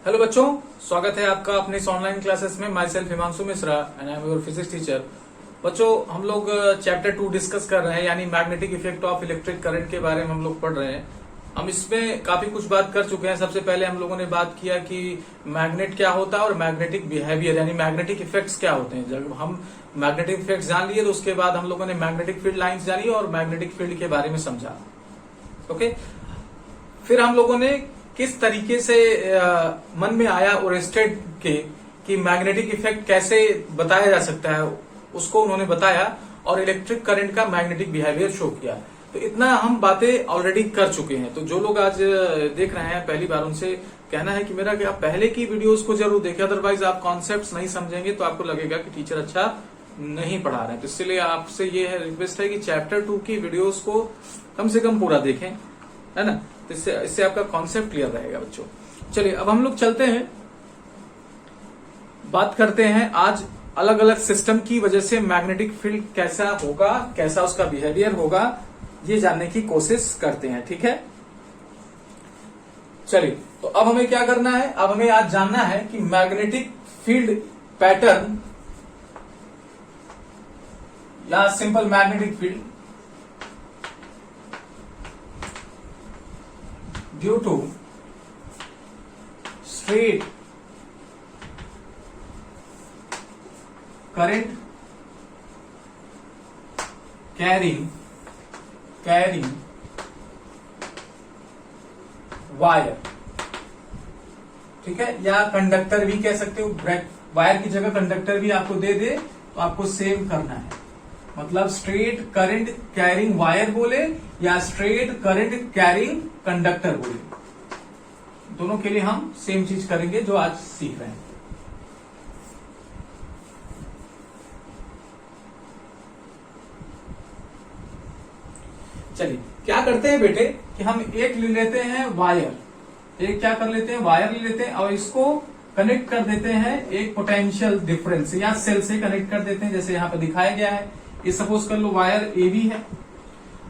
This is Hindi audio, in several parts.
हेलो बच्चों, स्वागत है आपका अपने इस ऑनलाइन क्लासेस में। My self Himanshu Mishra and I am your physics teacher. बच्चों, हम लोग चैप्टर 2 डिस्कस कर रहे हैं, यानी magnetic effect of electric current के बारे में हम लोग पढ़ रहे हैं। हम इसमें काफी कुछ बात कर चुके हैं। सबसे पहले हम लोगों ने बात किया कि मैग्नेट क्या होता है और मैग्नेटिक बिहेवियर यानी मैग्नेटिक इफेक्ट्स क्या होते हैं। जब हम मैग्नेटिक इफेक्ट्स जान लिए तो उसके बाद हम लोगों ने मैग्नेटिक फील्ड लाइंस जानी और मैग्नेटिक फील्ड के बारे में समझा। ओके, फिर हम लोगों ने किस तरीके से मन में आया ओरेस्टेड के कि मैग्नेटिक इफेक्ट कैसे बताया जा सकता है, उसको उन्होंने बताया और इलेक्ट्रिक करंट का मैग्नेटिक बिहेवियर शो किया। तो इतना हम बातें ऑलरेडी कर चुके हैं। तो जो लोग आज देख रहे हैं पहली बार, उनसे कहना है कि मेरा कि आप पहले की वीडियोस को जरूर देखें, अदरवाइज आप कॉन्सेप्ट्स नहीं समझेंगे तो आपको लगेगा कि टीचर अच्छा नहीं पढ़ा रहे हैं। तो इसलिए आपसे ये है रिक्वेस्ट है कि चैप्टर 2 की वीडियोस को कम से कम पूरा देखें, है ना। तो इससे आपका कॉन्सेप्ट क्लियर रहेगा बच्चों। चलिए अब हम लोग चलते हैं, बात करते हैं आज अलग अलग सिस्टम की वजह से मैग्नेटिक फील्ड कैसा होगा, कैसा उसका बिहेवियर होगा, ये जानने की कोशिश करते हैं। ठीक है, चलिए तो अब हमें क्या करना है, अब हमें आज जानना है कि मैग्नेटिक फील्ड पैटर्न या simple magnetic field due to straight current carrying wire, ठीक है, या कंडक्टर भी कह सकते हो। वायर की जगह कंडक्टर भी आपको दे दे तो आपको सेव करना है। मतलब स्ट्रेट करंट कैरिंग वायर बोले या स्ट्रेट करंट कैरिंग कंडक्टर बोले, दोनों के लिए हम सेम चीज करेंगे जो आज सीख रहे हैं। चलिए क्या करते हैं बेटे कि हम एक ले लेते हैं वायर, एक क्या कर लेते हैं वायर ले लेते हैं और इसको कनेक्ट कर देते हैं एक पोटेंशियल डिफरेंस या सेल से कनेक्ट कर देते हैं, जैसे यहां पर दिखाया गया है। ये सपोज कर लो वायर ए बी है।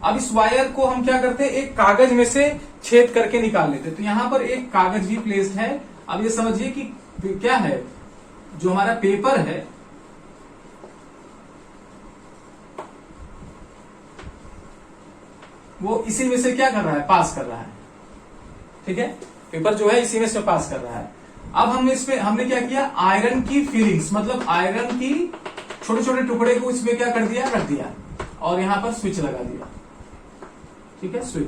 अब इस वायर को हम क्या करते हैं, एक कागज में से छेद करके निकाल लेते हैं। तो यहां पर एक कागज भी प्लेस्ड है। अब ये समझिए कि क्या है, जो हमारा पेपर है वो इसी में से क्या कर रहा है, पास कर रहा है। ठीक है, पेपर जो है इसी में से पास कर रहा है। अब हमने क्या किया, आयरन की फीलिंग्स, मतलब आयरन की छोटे छोटे टुकड़े को इसमें क्या कर दिया, रख दिया और यहां पर स्विच लगा दिया। ठीक है, स्विच।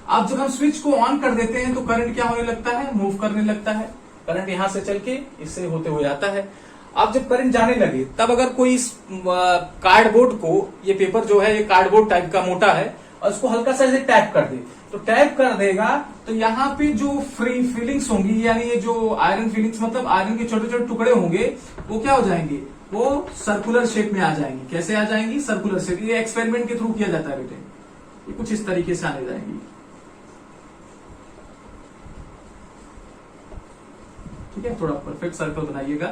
अब जब हम स्विच को ऑन कर देते हैं तो करंट क्या होने लगता है, मूव करने लगता है। करंट यहां से चल के इससे होते हुए आता है। अब जब करंट जाने लगे तब अगर कोई इस कार्डबोर्ड को, ये पेपर जो है ये कार्डबोर्ड टाइप का मोटा है, और इसको हल्का सा ऐसे टैप कर दे तो टैप कर देगा तो यहाँ पे जो फ्री फीलिंग्स होंगी, यानी ये जो आयरन फीलिंग्स मतलब आयरन के छोटे छोटे टुकड़े होंगे, वो क्या हो जाएंगे, वो सर्कुलर शेप में आ जाएंगी। कैसे आ जाएंगी, सर्कुलर शेप। ये एक्सपेरिमेंट के थ्रू किया जाता है बेटे, ये कुछ इस तरीके से आने जाएंगी। ठीक है, थोड़ा परफेक्ट सर्कल बनाइएगा।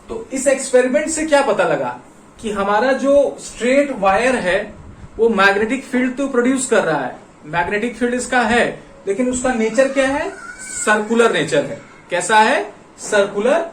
तो इस एक्सपेरिमेंट से क्या पता लगा कि हमारा जो स्ट्रेट वायर है वो मैग्नेटिक फील्ड तो प्रोड्यूस कर रहा है, मैग्नेटिक फील्ड इसका है, लेकिन उसका नेचर क्या है, सर्कुलर नेचर है। कैसा है, सर्कुलर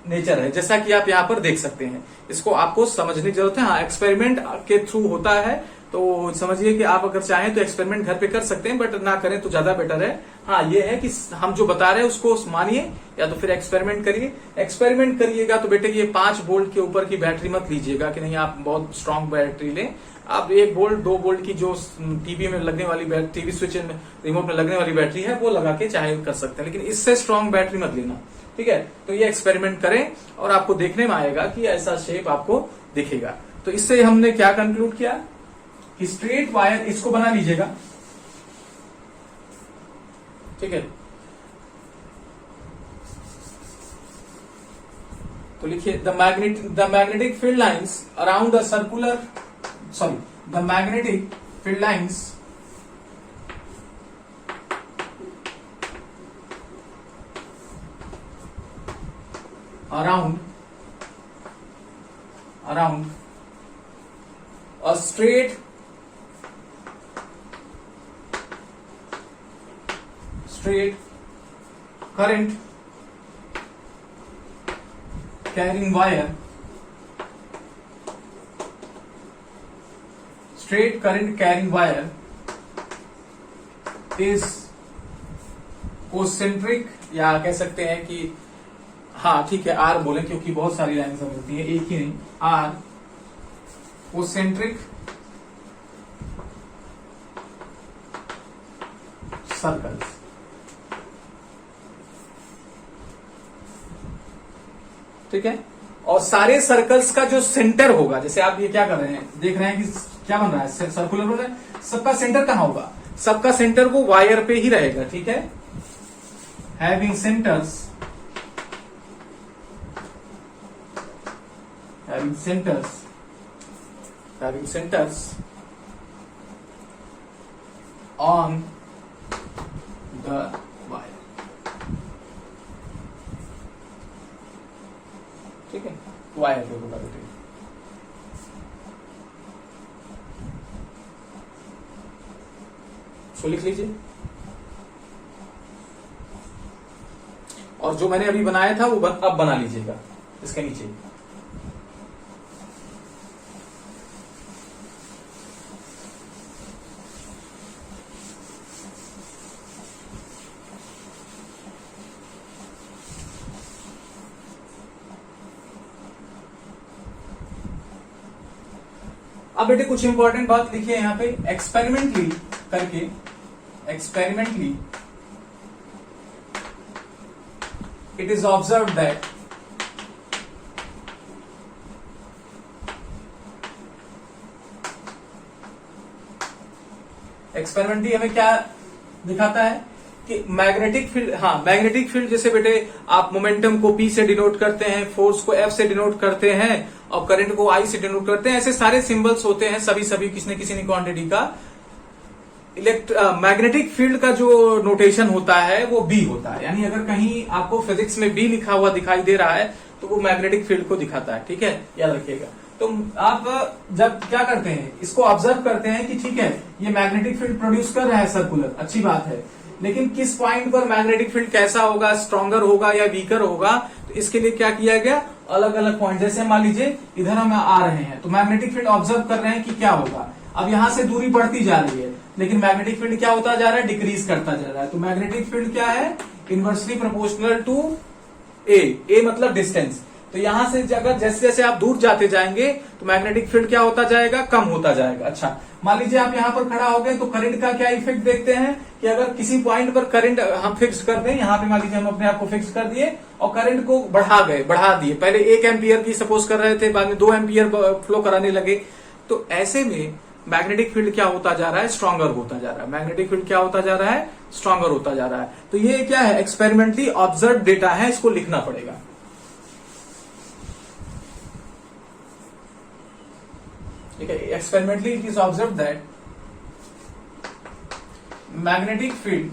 नेचर है, जैसा कि आप यहां पर देख सकते हैं। इसको आपको समझने की जरूरत है। हाँ, एक्सपेरिमेंट के थ्रू होता है, तो समझिए कि आप अगर चाहें तो एक्सपेरिमेंट घर पे कर सकते हैं, बट ना करें तो ज्यादा बेटर है। हाँ, ये है कि हम जो बता रहे हैं उसको मानिए या तो फिर एक्सपेरिमेंट करिए। एक्सपेरिमेंट करिएगा तो बेटे ये 5 वोल्ट के ऊपर की बैटरी मत लीजिएगा कि नहीं, आप बहुत स्ट्रांग बैटरी लें। आप 1 वोल्ट 2 वोल्ट की जो टीवी में लगने वाली टीवी स्विच रिमोट में लगने वाली बैटरी है वो लगा के चाहे कर सकते हैं, लेकिन इससे स्ट्रांग बैटरी मत लेना। ठीक है, तो ये एक्सपेरिमेंट करें और आपको देखने में आएगा कि ऐसा शेप आपको दिखेगा। तो इससे हमने क्या कंक्लूड किया कि स्ट्रेट वायर, इसको बना लीजिएगा। ठीक है, तो लिखिए the magnetic field lines around the circular, sorry, the magnetic field lines around a straight current carrying wire, straight current carrying wire is concentric, या कह सकते हैं कि हाँ ठीक है आर बोले क्योंकि बहुत सारी लाइन समझती है, एक ही नहीं, आर concentric सर्कल्स। ठीक है, और सारे सर्कल्स का जो सेंटर होगा, जैसे आप ये क्या कर रहे हैं, देख रहे हैं कि क्या बन रहा है, सर्कुलर बन रहा है, सबका सेंटर कहां होगा, सबका सेंटर वो वायर पे ही रहेगा। ठीक है, having centres on the wire. ठीक है, वायर पे होगा रोटेट। सो लिख लीजिए, और जो मैंने अभी बनाया था वो अब बना लीजिएगा इसके नीचे। अब बेटे कुछ इंपॉर्टेंट बात लिखिए यहां पे, एक्सपेरिमेंटली करके, experimentally it is observe that experimentally हमें क्या दिखाता है कि मैग्नेटिक फील्ड, हाँ मैग्नेटिक फील्ड, जैसे बेटे आप मोमेंटम को P से डिनोट करते हैं, फोर्स को F से डिनोट करते हैं और करंट को I से डिनोट करते हैं, ऐसे सारे सिंबल्स होते हैं सभी किसी न किसी क्वांटिटी का। मैग्नेटिक फील्ड का जो नोटेशन होता है वो B होता है, यानी अगर कहीं आपको फिजिक्स में B लिखा हुआ दिखाई दे रहा है तो वो मैग्नेटिक फील्ड को दिखाता है। ठीक है, याद रखिएगा। तो आप जब क्या करते हैं, इसको ऑब्जर्व करते हैं कि ठीक है ये मैग्नेटिक फील्ड प्रोड्यूस कर रहा है सर्कुलर, अच्छी बात है, लेकिन किस पॉइंट पर मैग्नेटिक फील्ड कैसा होगा, स्ट्रॉन्गर होगा या वीकर होगा, तो इसके लिए क्या किया गया, अलग अलग पॉइंट, जैसे मान लीजिए इधर हम आ रहे हैं तो मैग्नेटिक फील्ड ऑब्जर्व कर रहे हैं कि क्या होगा। अब यहां से दूरी बढ़ती जा रही है लेकिन मैग्नेटिक फील्ड क्या होता जा रहा है, डिक्रीज करता जा रहा है। तो मैग्नेटिक फील्ड क्या है, इनवर्सली प्रोपोर्शनल टू ए मतलब डिस्टेंस। तो यहां से अगर जैसे जैसे आप दूर जाते जाएंगे तो मैग्नेटिक फील्ड क्या होता जाएगा, कम होता जाएगा। अच्छा, मान लीजिए आप यहां पर खड़ा हो गए तो करंट का क्या इफेक्ट देखते हैं कि अगर किसी पॉइंट पर करंट हम फिक्स कर दें, यहां पे मान लीजिए हम अपने आप को फिक्स कर दिए और करंट को बढ़ा दिए, पहले 1 एम्पियर की सपोज कर रहे थे, बाद में 2 एम्पियर फ्लो कराने लगे, तो ऐसे में मैग्नेटिक फील्ड क्या होता जा रहा है, स्ट्रॉन्गर होता जा रहा है। मैग्नेटिक फील्ड क्या होता जा रहा है, स्ट्रॉन्गर होता जा रहा है। तो ये क्या है, एक्सपेरिमेंटली ऑब्जर्व डेटा है, इसको लिखना पड़ेगा। ठीक है, experimentally it is observe that magnetic field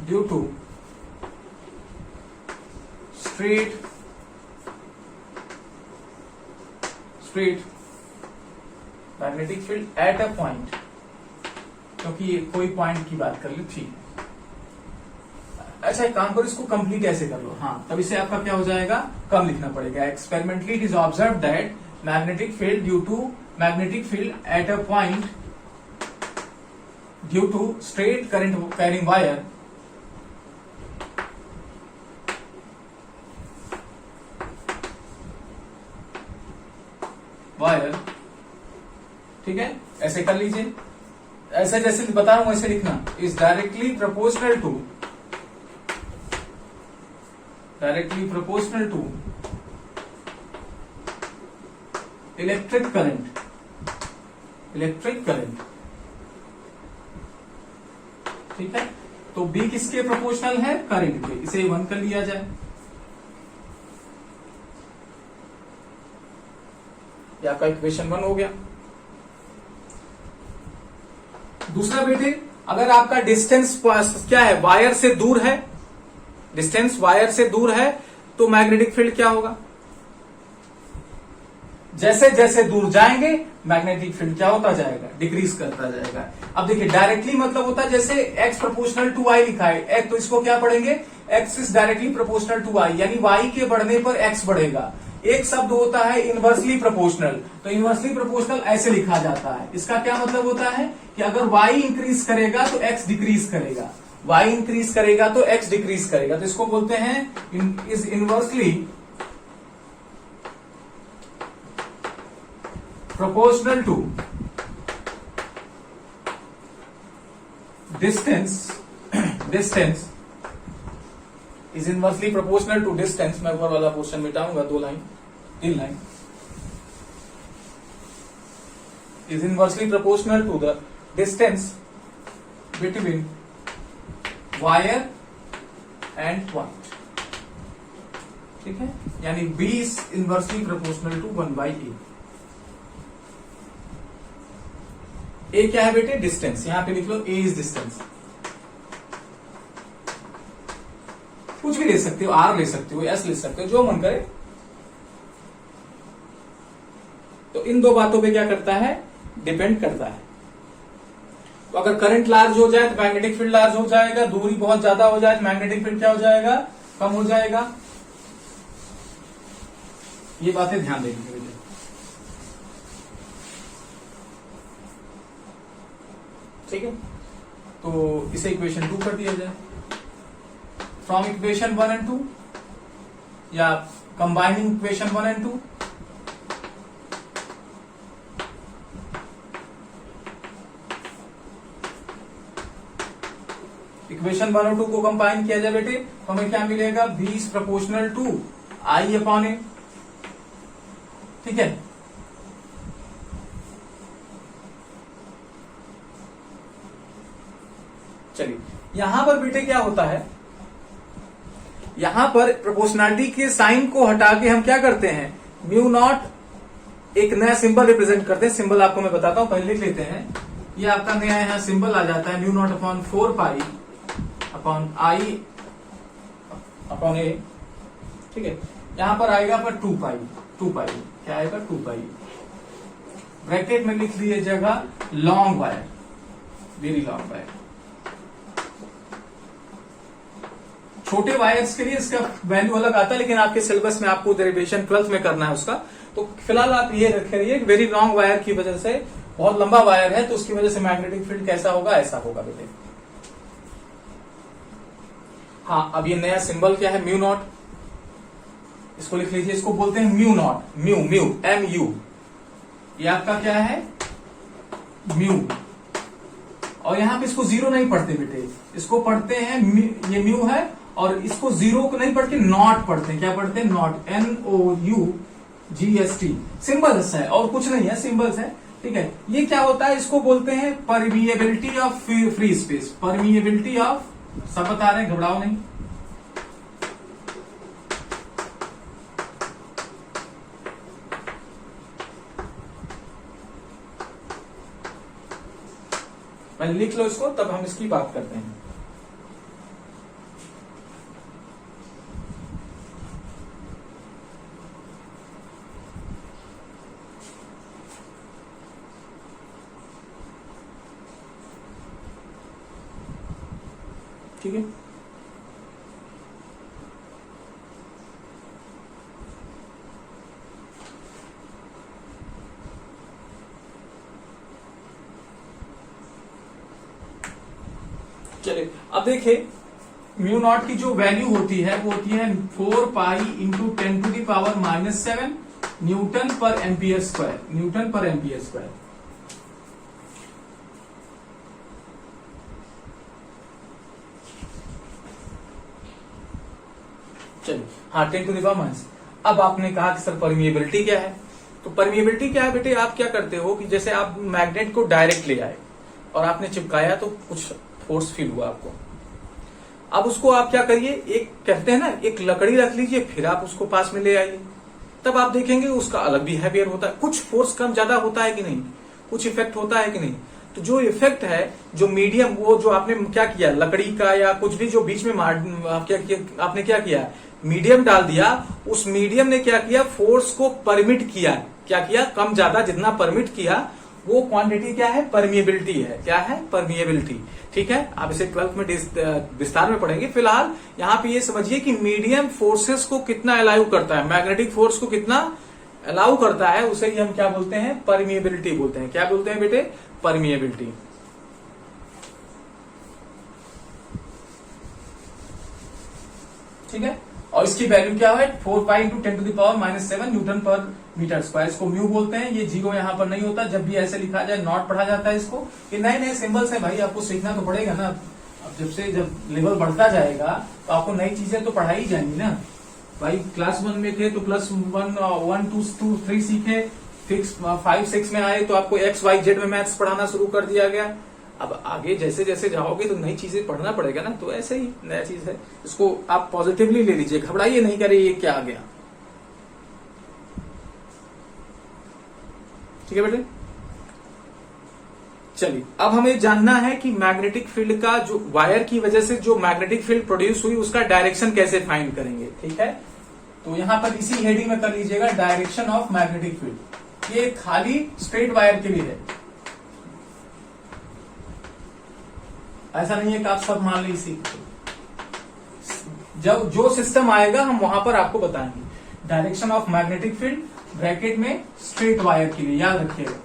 due to straight magnetic field at a point, क्योंकि ये कोई पॉइंट की बात कर ली, ठीक है। अच्छा एक काम करो, इसको कंप्लीट ऐसे कर लो, हाँ तब इसे आपका क्या हो जाएगा, कम लिखना पड़ेगा। Experimentally it is observe that magnetic field due to magnetic field at a point due to straight current carrying wire ठीक है, ऐसे कर लीजिए, ऐसे जैसे बता रहा हूं ऐसे लिखना, is directly proportional to electric current. ठीक है, तो B किसके प्रोपोर्शनल है, करंट के, इसे 1 कर लिया जाए। ये आपका इक्वेशन 1 हो गया। दूसरा बेटे, अगर आपका डिस्टेंस क्या है, वायर से दूर है, डिस्टेंस वायर से दूर है, तो मैग्नेटिक फील्ड क्या होगा, जैसे जैसे दूर जाएंगे मैग्नेटिक फील्ड क्या होता जाएगा, डिक्रीज करता जाएगा। अब देखिए डायरेक्टली मतलब होता है जैसे x प्रोपोर्शनल टू y लिखा है, x तो इसको क्या पढ़ेंगे, x is directly proportional to y, यानी y के बढ़ने पर x बढ़ेगा। एक शब्द होता है इनवर्सली प्रोपोर्शनल, तो इनवर्सली प्रोपोर्शनल ऐसे लिखा जाता है। इसका क्या मतलब होता है कि अगर y इंक्रीज करेगा तो x डिक्रीज करेगा, y इंक्रीज करेगा तो x डिक्रीज करेगा, तो इसको बोलते हैं is inversely proportional to distance is inversely proportional to distance। मैं ऊपर वाला पोर्शन मिटाऊंगा, 3 line is inversely proportional to the distance between wire and point। ठीक है, यानी B is inversely proportional to 1/A। ए क्या है बेटे, डिस्टेंस, यहां पे लिख लो ए इज डिस्टेंस, कुछ भी ले सकते हो, आर ले सकते हो, एस ले सकते हो, जो मन करे। तो इन दो बातों पे क्या करता है, डिपेंड करता है। तो अगर करंट लार्ज हो जाए तो मैग्नेटिक फील्ड लार्ज हो जाएगा, दूरी बहुत ज्यादा हो जाए तो मैग्नेटिक फील्ड क्या हो जाएगा, कम हो जाएगा। ये बातें ध्यान देंगे बेटे। ठीक है, तो इसे इक्वेशन 2 कर दिया जाए फ्रॉम इक्वेशन 1 एंड 2, या कंबाइनिंग इक्वेशन 1 एंड 2। इक्वेशन 1 और 2 को कंबाइन किया जाए बेटे तो हमें क्या मिलेगा, B is proportional to I upon A. ठीक है, चलिए यहां पर बेटे क्या होता है, यहां पर प्रोपोर्शनलिटी के साइन को हटा के हम क्या करते हैं, म्यू नॉट एक नया सिंबल रिप्रेजेंट करते हैं। सिंबल आपको मैं बताता हूं, पहले लिख लेते हैं। ये आपका नया यहां सिंबल आ जाता है, mu naught upon 4 pi upon I upon A. ठीक है, यहां पर आएगा पर 2 पाई क्या आएगा, 2 पाई। ब्रैकेट में लिख लीजिएगा long wire, very long wire. छोटे वायर्स के लिए इसका वैल्यू अलग आता है, लेकिन आपके सिलेबस में आपको डेरिवेशन 12th में करना है उसका। तो फिलहाल आप ये रखे रहिए, वेरी लॉन्ग वायर की वजह से, बहुत लंबा वायर है तो उसकी वजह से मैग्नेटिक फील्ड कैसा होगा, ऐसा होगा बेटे। हाँ, अब ये नया सिंबल क्या है, म्यू नॉट, इसको लिख लीजिए, इसको बोलते हैं म्यू नॉट, म्यू MU। ये आपका क्या है, म्यू। और यहां पे इसको 0 नहीं पढ़ते बेटे, इसको पढ़ते हैं, ये म्यू है, और इसको 0 को नहीं पढ़ के नॉट पढ़ते हैं। क्या पढ़ते हैं, नॉट, NOUGST। सिंबल्स है और कुछ नहीं है, सिंबल्स है। ठीक है, ये क्या होता है, इसको बोलते हैं permeability of free space. Permeability of, सब बता रहे हैं, घबराओ नहीं। पहले लिख लो इसको, तब हम इसकी बात करते हैं। ठीक है, चलिए अब देखिए, म्यू नॉट की जो वैल्यू होती है वो होती है 4 pi into 10 to the power -7 newton per ampere square, newton per ampere square. चलिए, हाँ, 10 टू द पावर -। अब आपने कहा कि सर परमिएबिलिटी क्या है, तो परमिएबिलिटी क्या है बेटे, आप क्या करते हो कि जैसे आप मैग्नेट को डायरेक्ट ले आए और आपने चिपकाया तो कुछ फोर्स फील हुआ आपको। अब उसको आप क्या करिए, एक कहते हैं ना, एक लकड़ी रख लीजिए, फिर आप उसको पास में ले आइए, तब आप देखेंगे उसका अलग बिहेवियर होता है। कुछ फोर्स कम ज्यादा होता है कि नहीं, कुछ इफेक्ट होता है कि नहीं। तो जो इफेक्ट है, जो मीडियम, वो जो आपने क्या किया, लकड़ी का या कुछ भी जो बीच में आपने क्या किया, मीडियम डाल दिया, उस मीडियम ने क्या किया, फोर्स को परमिट किया। क्या किया, कम ज्यादा जितना परमिट किया वो क्वांटिटी क्या है, परमिएबिलिटी है। क्या है, परमिएबिलिटी। ठीक है, आप इसे 12th में विस्तार में पढ़ेंगे। फिलहाल यहाँ पे ये समझिए कि मीडियम फोर्सेस को कितना अलाउ करता है, मैग्नेटिक फोर्स को कितना अलाउ करता है, उसे ही हम क्या बोलते हैं, परमिएबिलिटी बोलते हैं। क्या बोलते हैं बेटे, परमिएबिलिटी। ठीक है, और इसकी वैल्यू क्या है, 4 पाई इंटू 10⁻⁻7 न्यूटन पर मीटर स्क्वायर। इसको म्यू बोलते हैं। ये जीरो यहाँ पर नहीं होता, जब भी ऐसे लिखा जाए नॉट पढ़ा जाता है इसको। ये नए नए सिंबल्स हैं भाई, आपको सीखना तो पड़ेगा ना। अब जब लेवल बढ़ता जाएगा तो आपको नई चीजें तो पढ़ाई जाएंगी ना भाई। क्लास 1 में थे तो +1 1 2 3 सीखे, 5 6 में आए तो आपको XYZ में मैथ्स पढ़ाना शुरू कर दिया गया। अब आगे जैसे जैसे जाओगे तो नई चीजें पढ़ना पड़ेगा ना। तो ऐसे ही नया चीज है, इसको आप पॉजिटिवली ले लीजिए, घबराइए नहीं, करे ये क्या आ गया। ठीक है बेटे, चलिए अब हमें जानना है कि मैग्नेटिक फील्ड का जो वायर की वजह से जो मैग्नेटिक फील्ड प्रोड्यूस हुई उसका डायरेक्शन कैसे फाइंड करेंगे। ठीक है, तो यहां पर इसी हेडिंग में कर लीजिएगा, डायरेक्शन ऑफ मैग्नेटिक फील्ड। ये खाली स्ट्रेट वायर के लिए है, ऐसा नहीं है कि आप सब मान लीजिए। जब जो सिस्टम आएगा हम वहां पर आपको बताएंगे। Direction of magnetic field bracket में स्ट्रेट वायर के लिए, याद रखिएगा।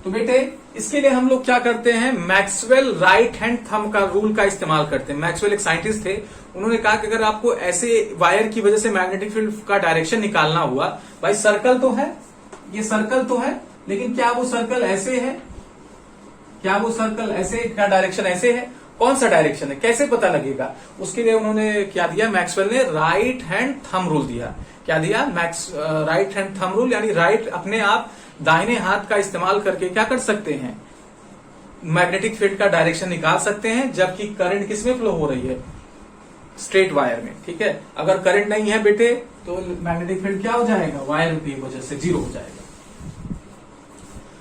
तो बेटे इसके लिए हम लोग क्या करते हैं, मैक्सवेल राइट हैंड थंब का रूल का इस्तेमाल करते हैं। मैक्सवेल एक साइंटिस्ट थे, उन्होंने कहा कि अगर आपको ऐसे वायर की वजह से मैग्नेटिक फील्ड का डायरेक्शन निकालना हुआ, भाई सर्कल तो है, ये सर्कल तो है, लेकिन क्या वो सर्कल ऐसे है, क्या वो सर्कल ऐसे, क्या डायरेक्शन ऐसे है, कौन सा डायरेक्शन है, कैसे पता लगेगा। उसके लिए उन्होंने क्या दिया, मैक्सवेल ने राइट हैंड थंब रूल दिया। क्या दिया, राइट हैंड थंब रूल, यानी राइट अपने आप दाहिने हाथ का इस्तेमाल करके क्या कर सकते हैं, मैग्नेटिक फील्ड का डायरेक्शन निकाल सकते हैं, जबकि करंट किसमें फ्लो हो रही है, स्ट्रेट वायर में। ठीक है, अगर करंट नहीं है बेटे तो मैग्नेटिक फील्ड क्या हो जाएगा, वायर की वजह से जीरो हो जाएगा।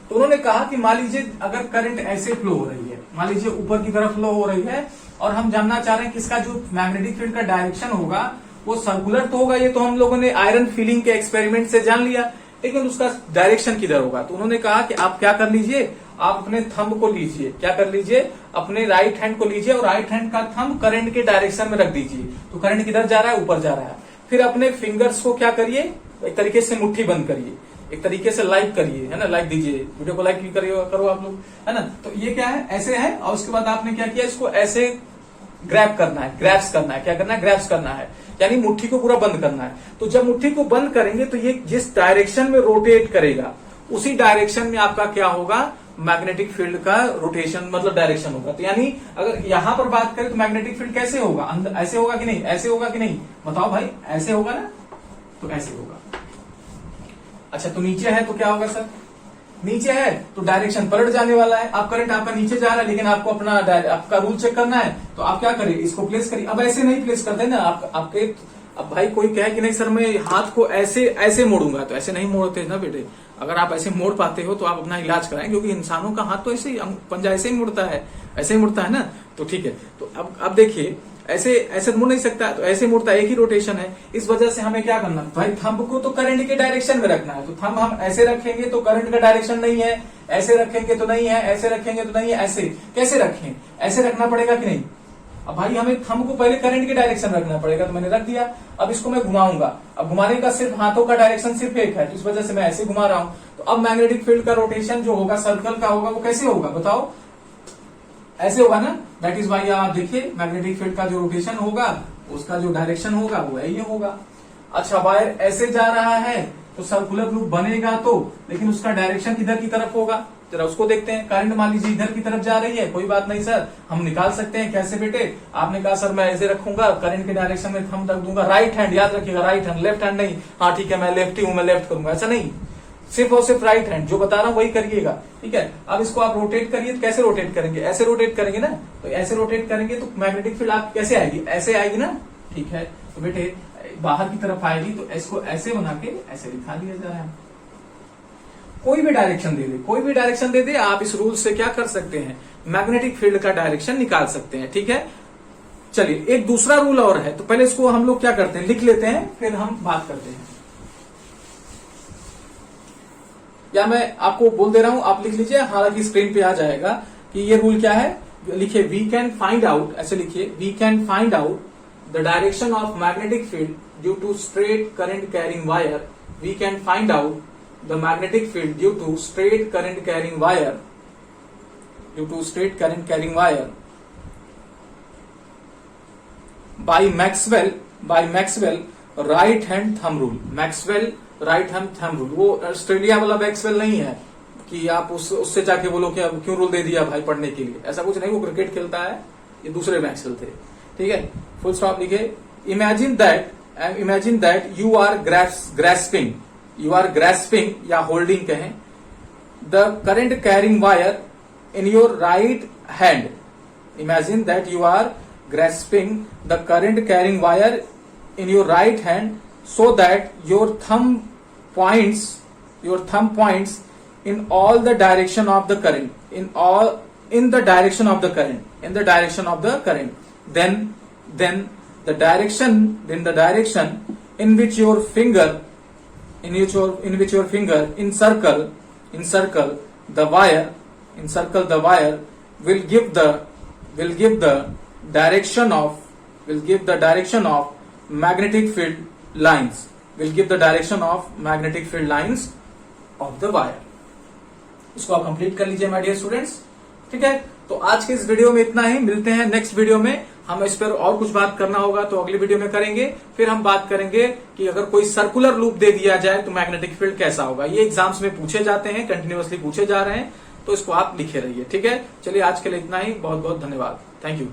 तो उन्होंने कहा कि मान लीजिए अगर करंट ऐसे फ्लो हो रही है, मान लीजिए ऊपर की तरफ फ्लो हो रही है, और हम जानना चाह रहे हैं कि इसका जो मैग्नेटिक फील्ड का डायरेक्शन होगा वो सर्कुलर तो होगा, ये तो हम लोगों ने आयरन फीलिंग के एक्सपेरिमेंट से जान लिया, लेकिन उसका डायरेक्शन किधर होगा। तो उन्होंने कहा कि आप क्या कर लीजिए, आप अपने थंब को लीजिए, क्या कर लीजिए, अपने राइट हैंड को लीजिए और राइट हैंड का थंब करंट के डायरेक्शन में रख दीजिए। तो करंट किधर जा रहा है, ऊपर जा रहा है। फिर अपने फिंगर्स को क्या करिए, एक तरीके से मुट्ठी बंद करिए, एक तरीके से लाइक करिए, है ना, लाइक दीजिए, वीडियो को लाइक भी करो आप लोग, है ना। तो ये क्या है, ऐसे है, और उसके बाद आपने क्या किया, इसको ऐसे ग्रैब करना है, ग्रैब्स करना है, क्या करना है, ग्रैब्स करना है, यानी मुट्ठी को पूरा बंद करना है। तो जब मुट्ठी को बंद करेंगे तो ये जिस डायरेक्शन में रोटेट करेगा उसी डायरेक्शन में आपका क्या होगा, मैग्नेटिक फील्ड का रोटेशन मतलब डायरेक्शन होगा। तो यानी अगर यहां पर बात करें तो मैग्नेटिक फील्ड कैसे होगा, अंदर ऐसे होगा कि नहीं, ऐसे होगा कि नहीं, बताओ भाई, ऐसे होगा ना, तो ऐसे होगा। अच्छा, तो नीचे है तो क्या होगा सर, नीचे है तो डायरेक्शन पलट जाने वाला है। आप करंट आपका नीचे जा रहा है, लेकिन आपको अपना आपका रूल चेक करना है, तो आप क्या करें, इसको प्लेस करिए। अब ऐसे नहीं प्लेस करते ना आपके, अब भाई कोई कहे कि नहीं सर मैं हाथ को ऐसे ऐसे मोड़ूंगा, तो ऐसे नहीं मोड़ते ना बेटे। अगर आप ऐसे मोड़ पाते हो तो आप अपना इलाज कराएं, क्योंकि इंसानों का हाथ तो ऐसे ही, पंजा ऐसे ही मुड़ता है, ऐसे ही मुड़ता है ना। तो ठीक है, तो अब देखिए ऐसे ऐसे मुड़ नहीं सकता, तो ऐसे मुड़ता है, एक ही रोटेशन है। इस वजह से हमें क्या करना है भाई, थंब को तो करंट के डायरेक्शन में रखना है। तो थंब हम ऐसे रखेंगे तो करंट का डायरेक्शन नहीं है, ऐसे रखेंगे तो नहीं है, ऐसे रखेंगे तो नहीं है, ऐसे कैसे रखें, ऐसे रखना पड़ेगा कि नहीं। अब भाई हमें थंब को पहले करंट के डायरेक्शन रखना पड़ेगा, तो मैंने रख दिया। अब इसको मैं घुमाऊंगा, अब घुमाने का सिर्फ हाथों का डायरेक्शन सिर्फ एक है, तो इस वजह से मैं ऐसे घुमा रहा हूं। तो अब मैग्नेटिक फील्ड का रोटेशन जो होगा सर्कल का होगा, वो कैसे होगा बताओ, ऐसे होगा ना। दैट इज वाई आप देखिए मैग्नेटिक फील्ड का जो रोटेशन होगा उसका जो डायरेक्शन होगा वो ये होगा। अच्छा, वायर ऐसे जा रहा है तो सर्कुलर लूप बनेगा तो, लेकिन उसका डायरेक्शन किधर की तरफ होगा, जरा उसको देखते हैं। करंट मान लीजिए इधर की तरफ जा रही है, कोई बात नहीं सर, हम निकाल सकते हैं। कैसे बेटे, आपने कहा सर मैं ऐसे रखूंगा, करंट के डायरेक्शन में थंब रख दूंगा, राइट हैंड, याद रखिएगा राइट हैंड, लेफ्ट हैंड नहीं। हाँ ठीक है, मैं लेफ्टी हूं, मैं लेफ्ट करूंगा, ऐसा नहीं। सिर्फ और सिर्फ राइट हैंड, जो बता रहा हूं वही करिएगा, ठीक है। अब इसको आप रोटेट करिए, तो कैसे रोटेट करेंगे, ऐसे रोटेट करेंगे ना, तो ऐसे रोटेट करेंगे तो मैग्नेटिक फील्ड आप कैसे आएगी, ऐसे आएगी ना, ठीक है। तो बेटे बाहर की तरफ आएगी, तो इसको ऐसे बना के ऐसे दिखा दिया जाए। कोई भी डायरेक्शन दे दे, कोई भी डायरेक्शन दे दे, आप इस रूल से क्या कर सकते हैं, मैग्नेटिक फील्ड का डायरेक्शन निकाल सकते हैं, ठीक है। चलिए एक दूसरा रूल और है, तो पहले इसको हम लोग क्या करते हैं, लिख लेते हैं, फिर हम बात करते हैं। या मैं आपको बोल दे रहा हूं, आप लिख लीजिए, हालांकि स्क्रीन पे आ जाएगा कि ये रूल क्या है। लिखिए वी कैन फाइंड आउट, ऐसे लिखिए, we can find out the direction of magnetic field due to straight current carrying wire. We can find out the magnetic field due to straight current carrying wire, due to straight current carrying wire by Maxwell right hand thumb rule. Maxwell right hand thumb rule, वो ऑस्ट्रेलिया वाला मैक्सवेल नहीं है कि आप उससे जाके बोलो कि अब क्यों रूल दे दिया भाई पढ़ने के लिए, ऐसा कुछ नहीं, वो क्रिकेट खेलता है, ये दूसरे मैक्सवेल थे, ठीक है। फुल स्टॉप लिखे। Imagine that you are grasping या होल्डिंग कहें the current carrying wire in your right hand. Imagine that you are grasping the current carrying wire in your right hand so that your thumb points in all the direction of the current, in the direction of the current, then the direction in which your finger encircle the wire will give the direction of magnetic field lines, of the wire। इसको आप कंप्लीट कर लीजिए माय डियर स्टूडेंट्स, ठीक है। तो आज के इस वीडियो में इतना ही, मिलते हैं नेक्स्ट वीडियो में। हम इस पर और कुछ बात करना होगा तो अगली वीडियो में करेंगे। फिर हम बात करेंगे कि अगर कोई सर्कुलर लूप दे दिया जाए तो मैग्नेटिक फील्ड कैसा होगा। ये एग्जाम्स में पूछे जाते हैं, कंटिन्यूअसली पूछे जा रहे हैं, तो इसको आप लिखे रहिए, ठीक है। चलिए आज के लिए इतना ही, बहुत बहुत धन्यवाद, थैंक यू।